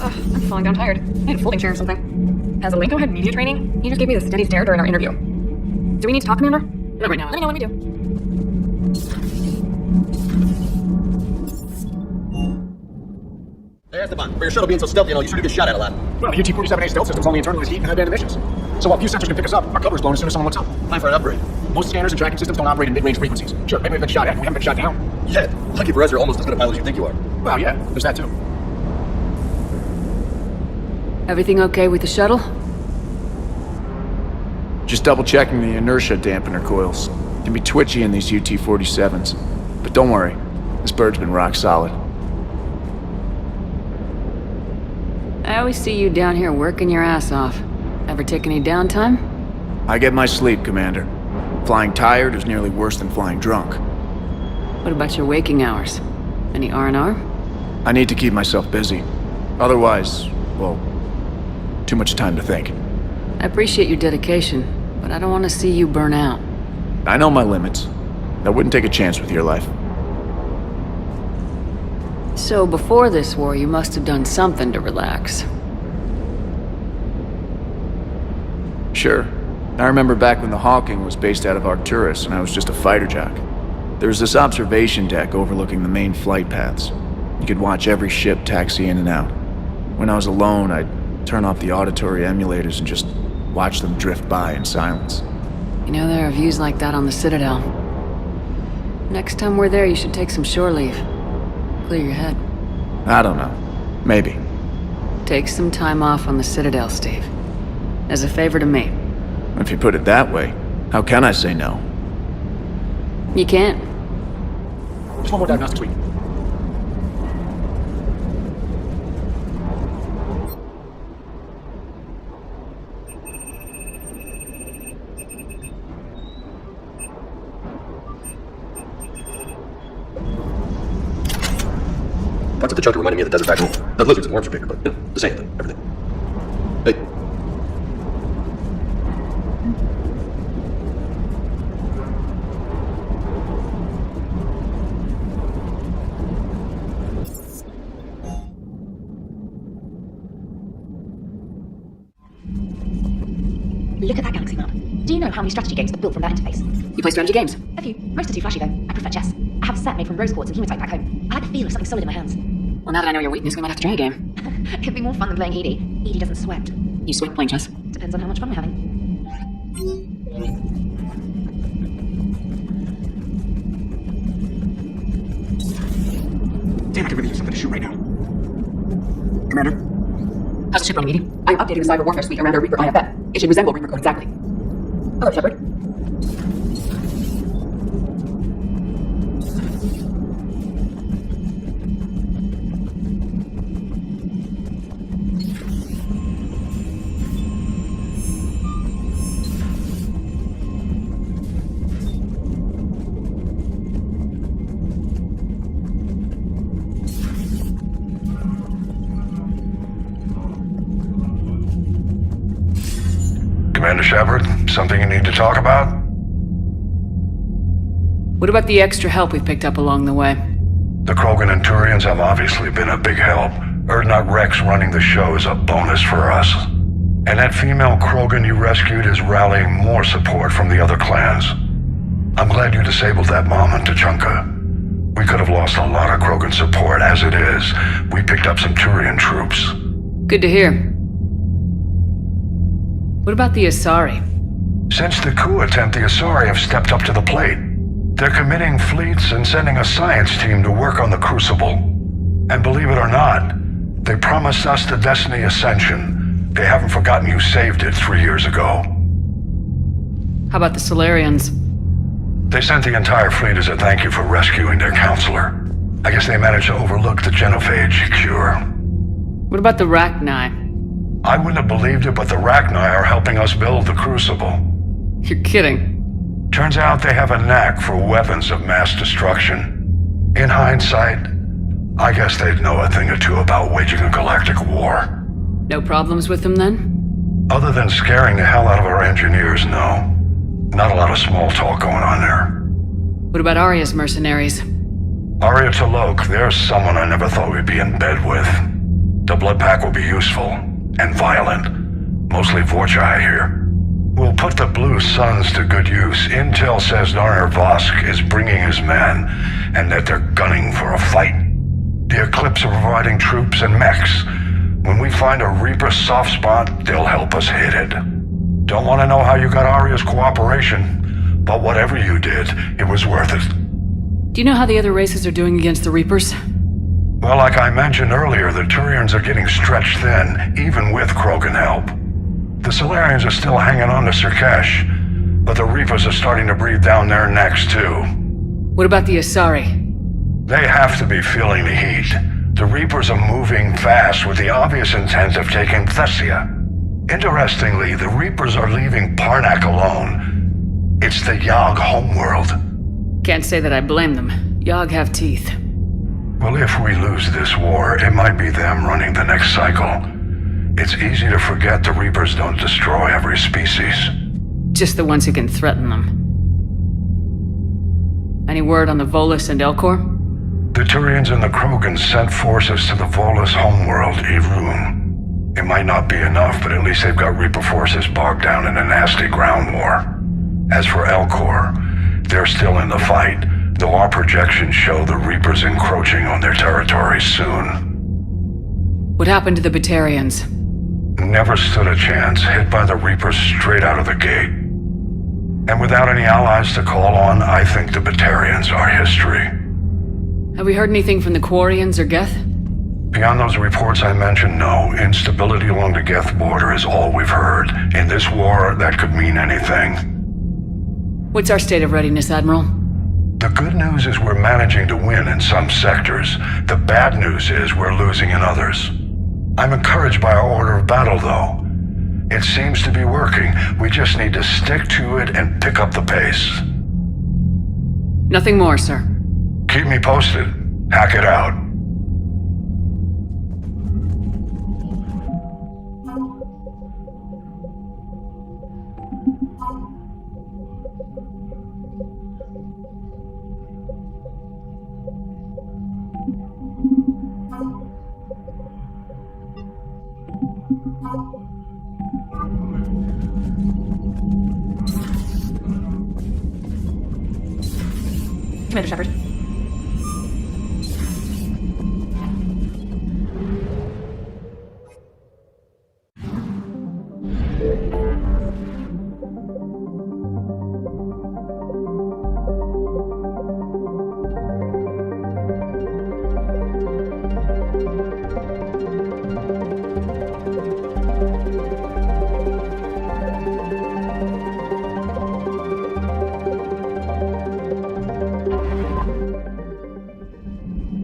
I'm falling down tired. I need a folding chair or something. Has Alenko had media training? He just gave me the steady stare during our interview. Do we need to talk, Commander? Not right now. Let me know when we do. There's the button. For your shuttle being so stealthy, you should get shot at a lot. Well, the UT-47A stealth system's only internalized heat and headband emissions. So while few sensors can pick us up, our cover's blown as soon as someone looks up. Time for an upgrade. Most scanners and tracking systems don't operate in mid-range frequencies. Sure, maybe we've been shot at, but we haven't been shot down. Yeah, lucky for us, you're almost as good a pilot as you think you are. Well, yeah, there's that too. Everything okay with the shuttle? Just double-checking the inertia dampener coils. Can be twitchy in these UT-47s. But don't worry, this bird's been rock solid. I always see you down here working your ass off. Ever take any downtime? I get my sleep, Commander. Flying tired is nearly worse than flying drunk. What about your waking hours? Any R&R? I need to keep myself busy. Otherwise, well, too much time to think. I appreciate your dedication, but I don't want to see you burn out. I know my limits. I wouldn't take a chance with your life. So before this war, you must have done something to relax. Sure. I remember back when the Hawking was based out of Arcturus and I was just a fighter jock. There was this observation deck overlooking the main flight paths. You could watch every ship taxi in and out. When I was alone, I'd turn off the auditory emulators and just watch them drift by in silence. You know, there are views like that on the Citadel. Next time we're there, you should take some shore leave. Clear your head. I don't know. Maybe. Take some time off on the Citadel, Steve. As a favor to me. If you put it that way, how can I say no? You can't. Just one more diagnostic suite. Parts of the chunk reminded me of the desert vacuum. The lizards and worms are bigger, but the same thing, everything. Hey. Look at that galaxy map. Do you know how many strategy games are built from that interface? You play strategy games? A few. Most are too flashy, though. I prefer chess. I have a set made from rose quartz and hematite back home. I like the feel of something solid in my hands. Well, now that I know your weakness, we might have to try a game. It'd be more fun than playing Edie. Edie doesn't sweat. You sweat playing chess? Depends on how much fun we're having. Damn, I could really use something to shoot right now. Commander? How's the ship running, Edie? I'm updating the cyber warfare suite around our Reaper IFF. It should resemble Reaper code exactly. Hello, Shepard. Commander Shepard, something you need to talk about? What about the extra help we picked up along the way? The Krogan and Turians have obviously been a big help. Erdnot Rex running the show is a bonus for us. And that female Krogan you rescued is rallying more support from the other clans. I'm glad you disabled that bomb on Tachanka. We could have lost a lot of Krogan support as it is. We picked up some Turian troops. Good to hear. What about the Asari? Since the coup attempt, the Asari have stepped up to the plate. They're committing fleets and sending a science team to work on the Crucible. And believe it or not, they promised us the Destiny Ascension. They haven't forgotten you saved it 3 years ago. How about the Solarians? They sent the entire fleet as a thank you for rescuing their counselor. I guess they managed to overlook the genophage cure. What about the Rachni? I wouldn't have believed it, but the Rachni are helping us build the Crucible. You're kidding. Turns out they have a knack for weapons of mass destruction. In hindsight, I guess they'd know a thing or two about waging a galactic war. No problems with them then? Other than scaring the hell out of our engineers, no. Not a lot of small talk going on there. What about Arya's mercenaries? Arya T'Loak, there's someone I never thought we'd be in bed with. The blood pack will be useful and violent. Mostly Vorcha here. We'll put the Blue Suns to good use. Intel says Narner Vosk is bringing his men, and that they're gunning for a fight. The Eclipse are providing troops and mechs. When we find a Reaper soft spot, they'll help us hit it. Don't want to know how you got Arya's cooperation, but whatever you did, it was worth it. Do you know how the other races are doing against the Reapers? Well, like I mentioned earlier, the Turians are getting stretched thin, even with Krogan help. The Solarians are still hanging on to Sirkesh, but the Reapers are starting to breathe down their necks too. What about the Asari? They have to be feeling the heat. The Reapers are moving fast with the obvious intent of taking Thessia. Interestingly, the Reapers are leaving Parnak alone. It's the Yogg homeworld. Can't say that I blame them. Yogg have teeth. Well, if we lose this war, it might be them running the next cycle. It's easy to forget the Reapers don't destroy every species. Just the ones who can threaten them. Any word on the Volus and Elcor? The Turians and the Krogan sent forces to the Volus homeworld, Irun. It might not be enough, but at least they've got Reaper forces bogged down in a nasty ground war. As for Elcor, they're still in the fight, though our projections show the Reapers encroaching on their territory soon. What happened to the Batarians? Never stood a chance, hit by the Reapers straight out of the gate. And without any allies to call on, I think the Batarians are history. Have we heard anything from the Quarians or Geth? Beyond those reports I mentioned, no. Instability along the Geth border is all we've heard. In this war, that could mean anything. What's our state of readiness, Admiral? The good news is we're managing to win in some sectors. The bad news is we're losing in others. I'm encouraged by our order of battle, though. It seems to be working. We just need to stick to it and pick up the pace. Nothing more, sir. Keep me posted. Hack it out. Commander Shepard.